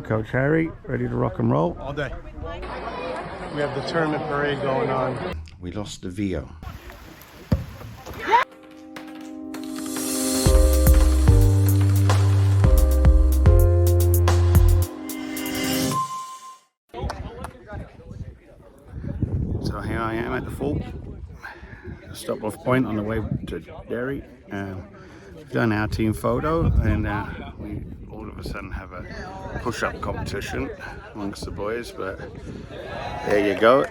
game. Coach Harry, ready to rock and roll? All day. We have the tournament parade going on. We lost the VO. So here I am at the fort. Stop off point on the way to Derry. We've done our team photo, and we all of a sudden have a push-up competition amongst the boys, but there you go.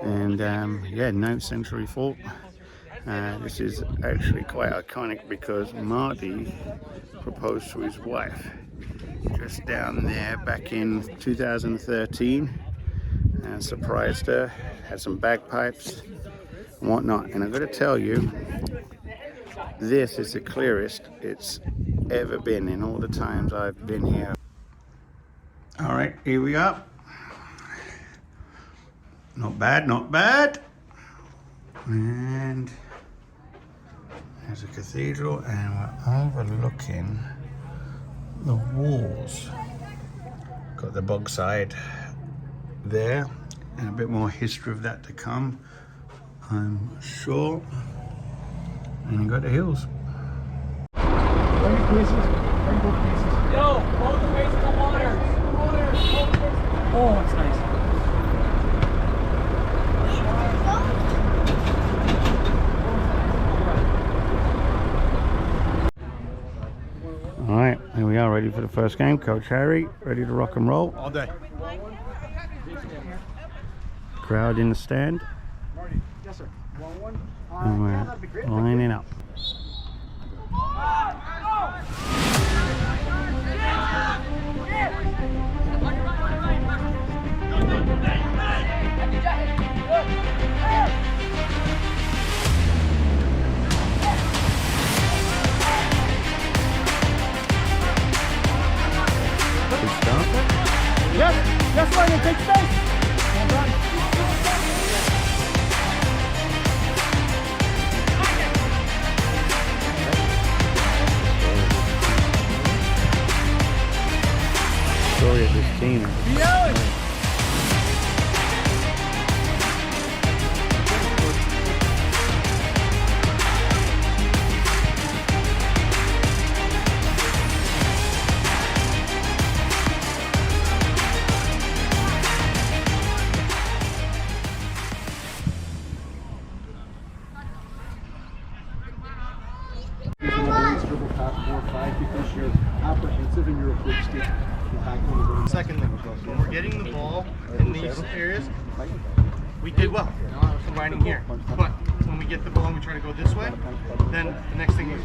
And yeah, 9th century fort. This is actually quite iconic because Marty proposed to his wife just down there back in 2013 and surprised her, had some bagpipes and whatnot. And I've got to tell you, this is the clearest it's ever been in all the times I've been here. All right, here we are. Not bad, not bad. And there's a cathedral, and we're overlooking the walls. Got the Bogside there, and a bit more history of that to come, I'm sure. And you got the hills. Yo, both the ways to the water. Oh, it's nice. All right, here we are, ready for the first game. Coach Harry, ready to rock and roll? All day. Crowd in the stand. Marty, yes sir. And we're lining up. Yes, Marty, take space. Well done. Story of this team. Secondly, when we're getting the ball in these areas, we did well combining here. But when we get the ball and we try to go this way, then the next thing is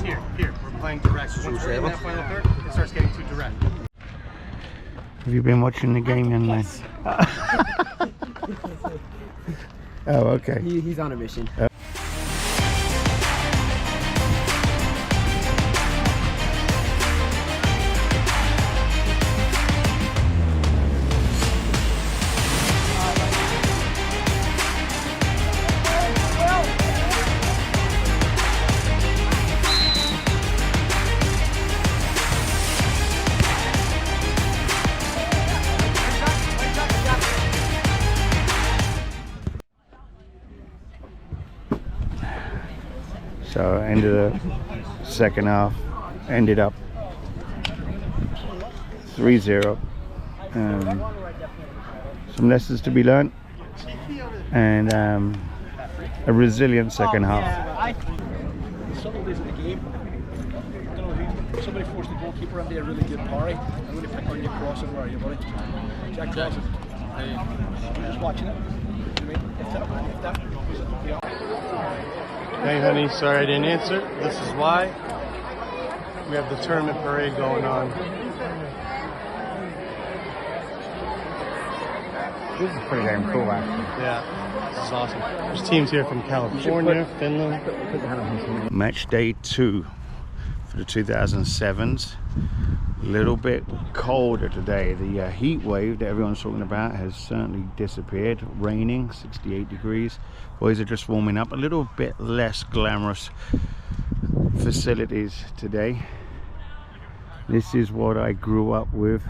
here. We're playing direct. Once we're in that final third, it starts getting too direct. Have you been watching the game, young man? Oh, okay. He's on a mission. So end of the second half ended up 3-0. Some lessons to be learned, and a resilient second half. Several days in the game, somebody forced the goalkeeper into a really good parry. I'm going to pick on you crossing. Where are you, buddy? Jack crossing. Just watching it. Hey honey, sorry I didn't answer. This is why. We have the tournament parade going on. This is pretty damn cool, actually. Yeah, this is awesome. There's teams here from California, Finland. Match day 2 for the 2007s. A little bit colder today. The heat wave that everyone's talking about has certainly disappeared. Raining, 68 degrees. Boys are just warming up. A little bit less glamorous facilities today. This is what I grew up with.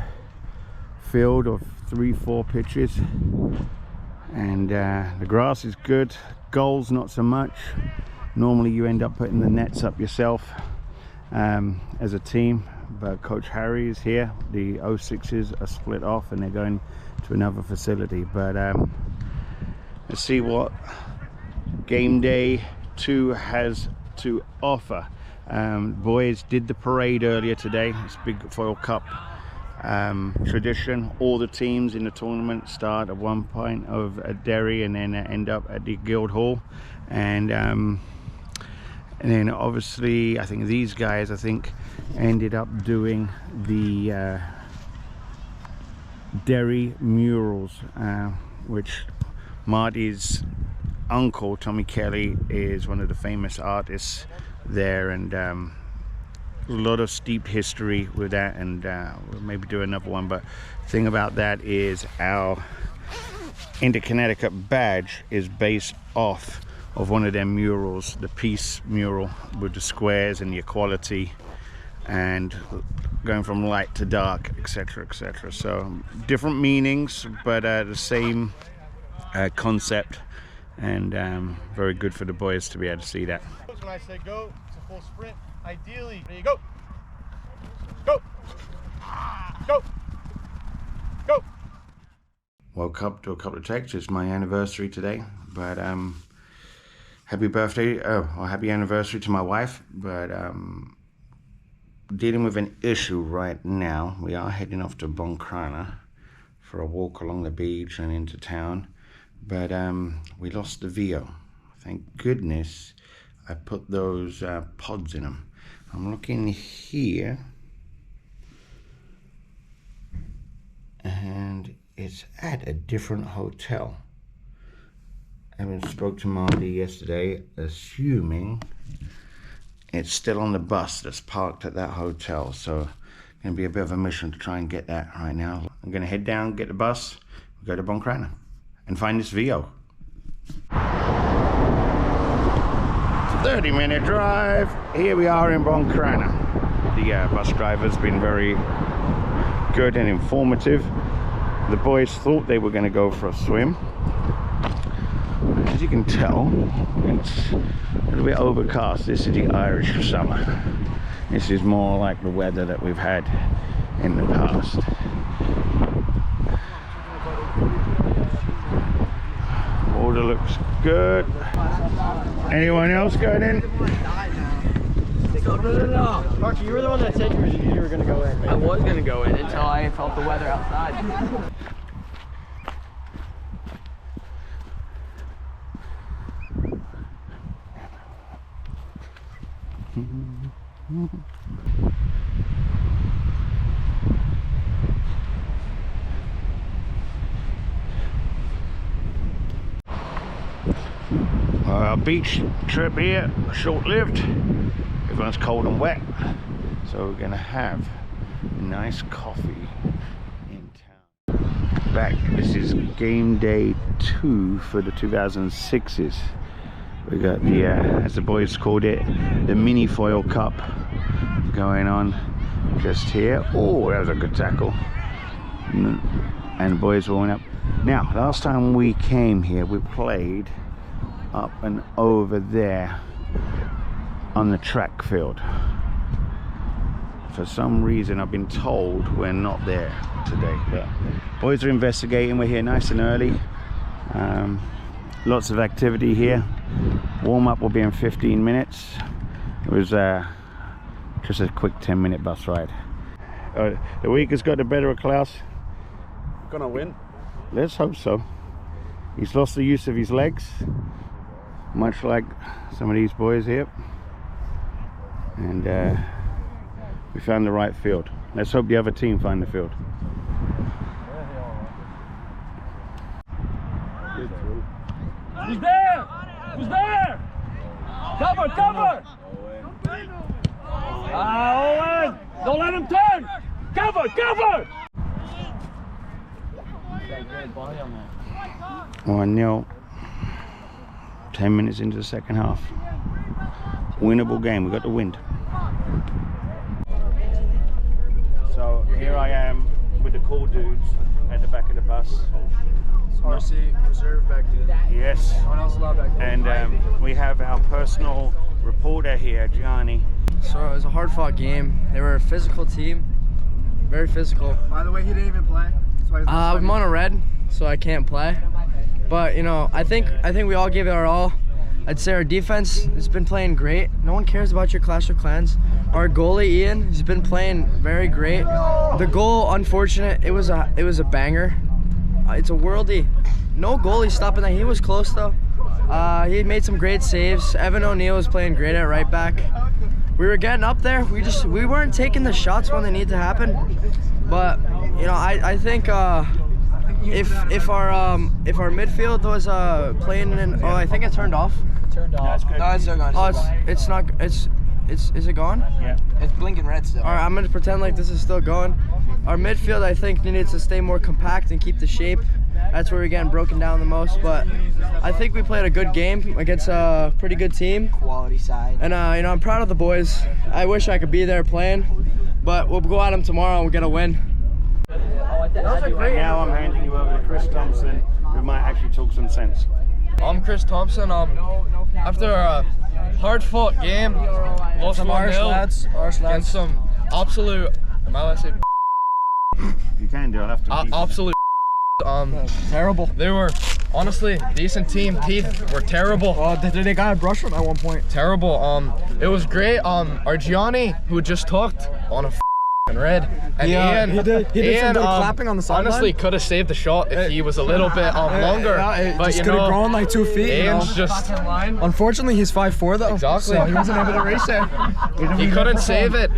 Field of 3-4 pitches, and the grass is good. Goals not so much. Normally you end up putting the nets up yourself as a team, but Coach Harry is here. The 06s are split off and they're going to another facility, but let's see what game day 2 has to offer. Boys did the parade earlier today. It's big foil cup tradition. All the teams in the tournament start at one point of a Derry and then end up at the Guild Hall, and then obviously I think these guys ended up doing the Derry murals, which Marty's uncle Tommy Kelly is one of the famous artists there, and a lot of steeped history with that, and we'll maybe do another one. But the thing about that is our Inter Connecticut badge is based off of one of their murals, the peace mural with the squares and the equality and going from light to dark, etc., etc. So different meanings, but the same concept, and very good for the boys to be able to see that. When I say go, it's a full sprint. Ideally, there you go. Go. Go. Go. Woke up to a couple of texts. It's my anniversary today, but happy birthday, or happy anniversary to my wife. But dealing with an issue right now. We are heading off to Boncrana for a walk along the beach and into town, but we lost the VO. Thank goodness I put those pods in them. I'm looking here, and it's at a different hotel. I spoke to Marty yesterday, assuming it's still on the bus that's parked at that hotel. So it's going to be a bit of a mission to try and get that right now. I'm going to head down, get the bus, go to Boncrana, and find this VO. 30-minute drive. Here we are in Boncrana. The bus driver's been very good and informative. The boys thought they were going to go for a swim. As you can tell, it's a little bit overcast. This is the Irish summer. This is more like the weather that we've had in the past. Water looks good. Anyone else going in? No. Marky, you were the one that said you were going to go in. Right? I was going to go in until I felt the weather outside. Our beach trip here, short-lived. Everyone's cold and wet, so we're gonna have a nice coffee in town. Back, this is game day 2 for the 2006s. We got the, as the boys called it, the mini foil cup going on just here. Oh, that was a good tackle. And the boys warming up. Now, last time we came here, we played up and over there on the track field. For some reason I've been told we're not there today, but boys are investigating. We're here nice and early. Lots of activity here. Warm-up will be in 15 minutes. It was just a quick 10-minute bus ride. The week has got the better of Klaus. Gonna win? Let's hope so. He's lost the use of his legs, much like some of these boys here, and we found the right field. Let's hope the other team find the field. Who's there? Who's there? Cover, cover! Owen! Don't let him turn! Cover, cover! 1-0. 10 minutes into the second half. Winnable game. We got the wind. here I am with the cool dudes at the back of the bus. RC reserve back there. Yes. No one else allowed back there. And we have our personal reporter here, Gianni. So it was a hard-fought game. They were a physical team, very physical. By the way, he didn't even play. That's why he's I'm on a red, so I can't play. But you know, I think we all gave it our all. I'd say our defense has been playing great. No one cares about your Clash of Clans. Our goalie Ian has been playing very great. The goal, unfortunate, it was a banger. It's a worldie. No goalie stopping that. He was close though. He made some great saves. Evan O'Neill was playing great at right back. We were getting up there. We weren't taking the shots when they need to happen. But you know, I think if our midfield was playing in, I think it turned off. Turned off. No, it's still gone. Oh, it's not. Is it gone? Yeah. It's blinking red still. All right, I'm gonna pretend like this is still going. Our midfield, I think, needs to stay more compact and keep the shape. That's where we're getting broken down the most. But I think we played a good game against a pretty good team. Quality side. And you know, I'm proud of the boys. I wish I could be there playing, but we'll go at them tomorrow and we'll get a win. Now I'm handing you over to Chris Thompson, who might actually talk some sense. I'm Chris Thompson. After a hard-fought game, lost Some Irish 1-0 lads. against some absolute, You can do it. I'll have to. absolute. Terrible. They were honestly decent team. Teeth were terrible. Oh, they got a brush from at one point. Terrible. It was great. Our Gianni, who just talked on a red, and Ian, he did some good clapping on the sideline. honestly could have saved the shot if he was a little bit longer. But just you could have know, grown like 2 feet. Ian's just Unfortunately, he's 5'4" though. exactly. So he wasn't able to race it. He couldn't save it.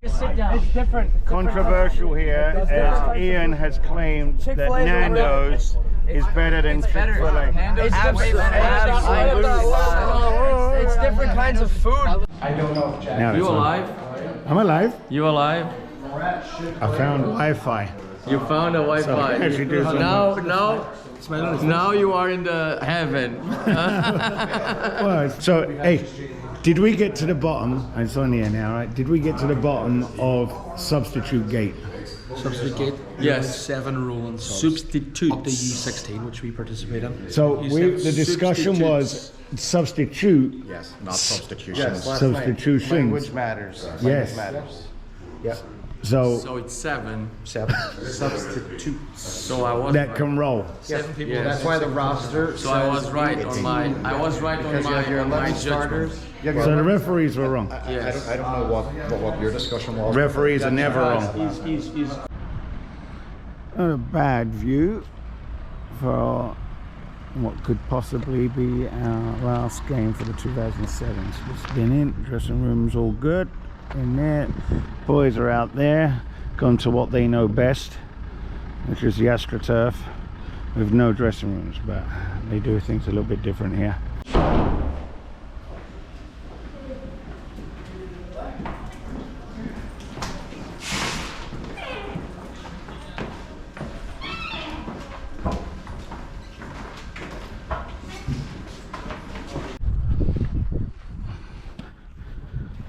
It's different. Controversial here, as Ian has claimed that Nando's is better than Chick-fil-A. It's It's different kinds of food. Now You it's on. alive? I'm alive. You alive? I found Wi-Fi. You found a So I Wi-Fi. actually do some- Now you are in the heaven. Well, so hey, did we get to the bottom? It's on here now, right? Did we get to the bottom of Substitute Gate? Substitute. Yes. 7 rulings. Substitute. Up to U16, which we participate in. So the discussion was substitute. Yes, not substitution. Substitution. Language matters. Yes. Matters. Yep. So So it's 7. 7. Substitute. So I was that right. can roll. 7 people. That's why the roster. So I was right on my. I was right on Because you have your my 11 judgment. starters. So the referees were wrong. Yes. I don't know what your discussion was. Referees are never wrong. Not a bad view for what could possibly be our last game for the 2007. So it's been in, dressing room's all good in there. Boys are out there, gone to what they know best, which is the AstroTurf, with no dressing rooms, but they do things a little bit different here.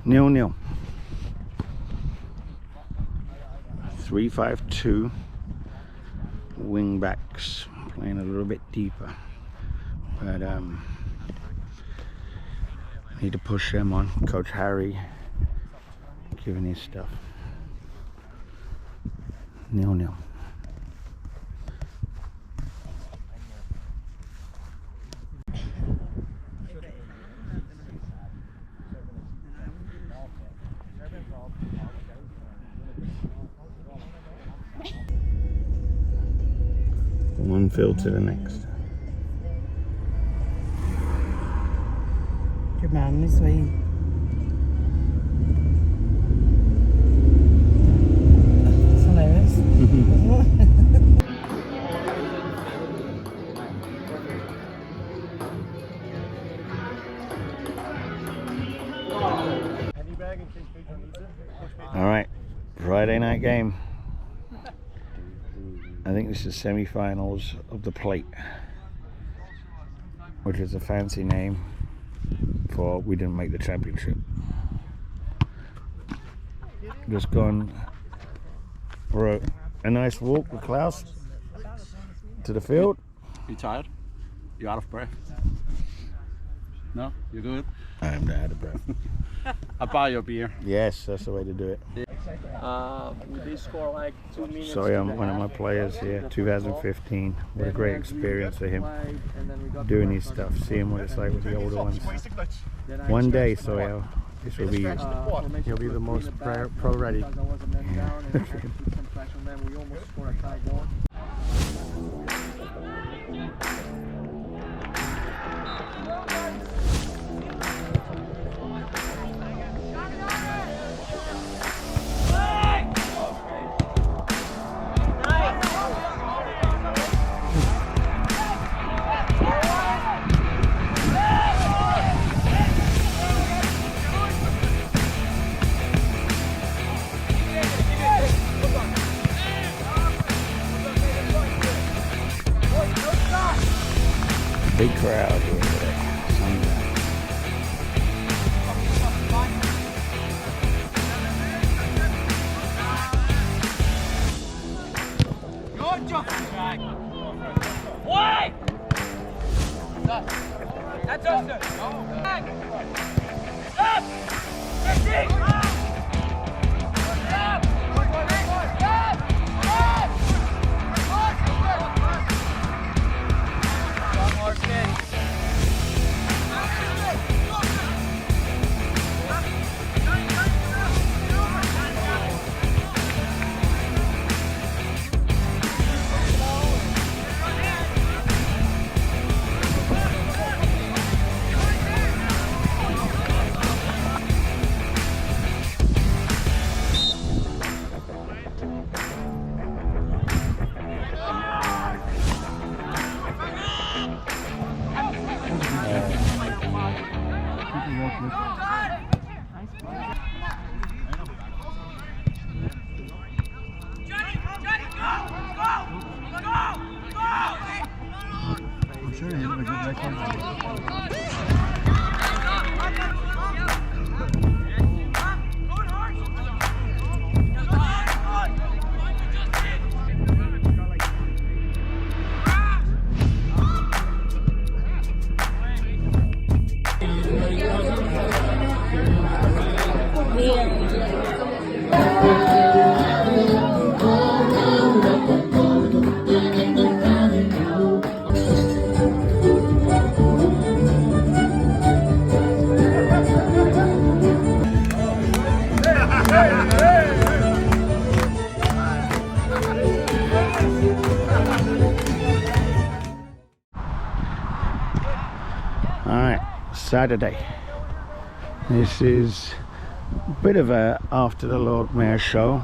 Nil-nil. 3-5-2 wing backs playing a little bit deeper, but need to push them on. Coach Harry giving his stuff. 0-0. One field to the next. Good man, this way. It's hilarious. All right, Friday night game. I think this is semi-finals of the Plate, which is a fancy name for we didn't make the championship. Just gone for a nice walk with Klaus to the field. You tired? You out of breath? No? You good? I'm out of breath. I'll buy you a beer. Yes, that's the way to do it. We did score like 2 minutes. Sorry, I'm one of my players here, 2015. What a great experience for him doing his stuff, seeing what it's like with the older ones. One day, Sawyer, this will be, he'll be the most pro ready. Big crowd here today. Good job. Wait! That's us. Stop! Alright, Saturday. This is a bit of a after the Lord Mayor show.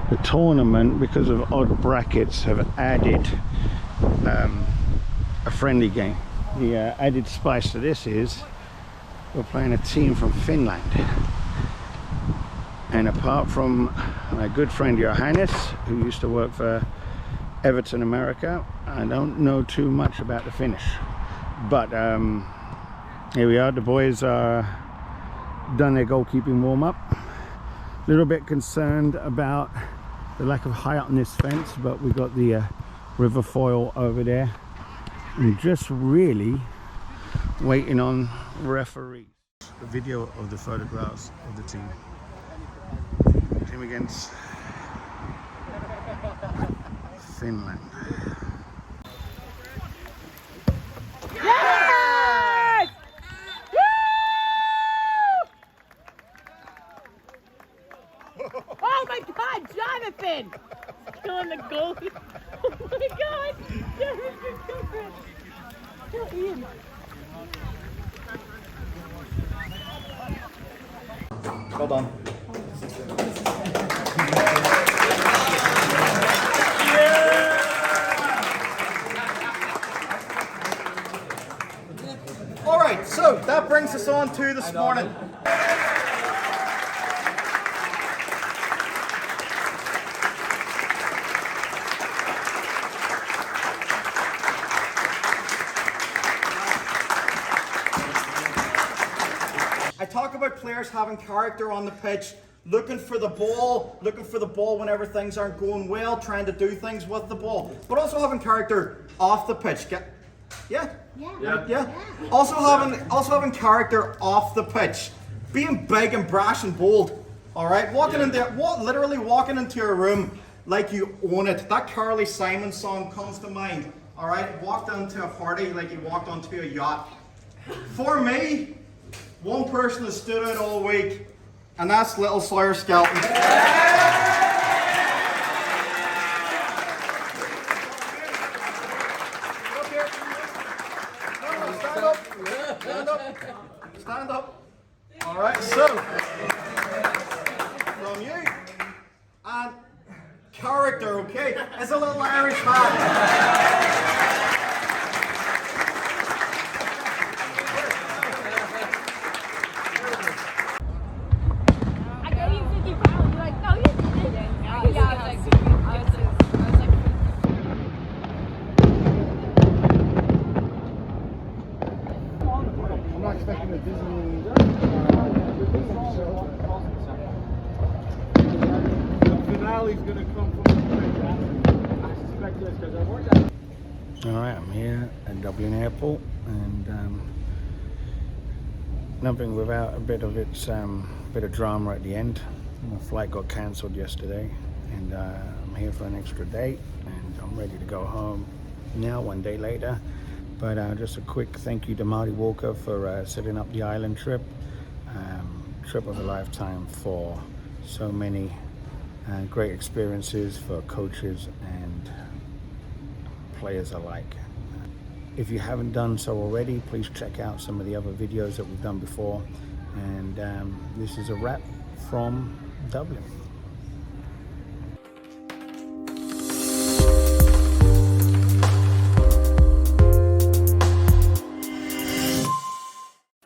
The tournament, because of odd brackets, have added a friendly game. The added spice to this is we're playing a team from Finland. And apart from my good friend Johannes, who used to work for Everton America, I don't know too much about the Finnish. But here we are, the boys are done their goalkeeping warm-up. A little bit concerned about the lack of height on this fence, but we got the river foil over there. And just really waiting on referees. A video of the photographs of the team. Team against Finland. Yes! Woo! Oh my God, Jonathan! Killing the goalie. Oh my God, Jonathan killed it. Kill Ian. Well done. All right, so that brings us on to this morning. I talk about players having character on the pitch. looking for the ball whenever things aren't going well, trying to do things with the ball, but also having character off the pitch. Yeah. Also having character off the pitch, being big and brash and bold. All right, literally walking into a room like you own it. That Carly Simon song comes to mind. All right, walked into a party like you walked onto a yacht. For me, one person has stood out all week, and that's little Sawyer Skelton. Stand up. All right, so from you and character, okay? It's a little Irish man. I gave you 50 pounds. You're like, no, you didn't. Yeah, I was I'm not expecting a Disney. The finale's gonna come from the I suspect this because I worked out. Alright, I'm here at Dublin Airport, and nothing without a bit of drama at the end. My flight got cancelled yesterday, and I'm here for an extra day, and I'm ready to go home now, one day later. But just a quick thank you to Marty Walker for setting up the island trip. Trip of a lifetime for so many great experiences for coaches and players alike. If you haven't done so already, please check out some of the other videos that we've done before. And this is a wrap from Dublin.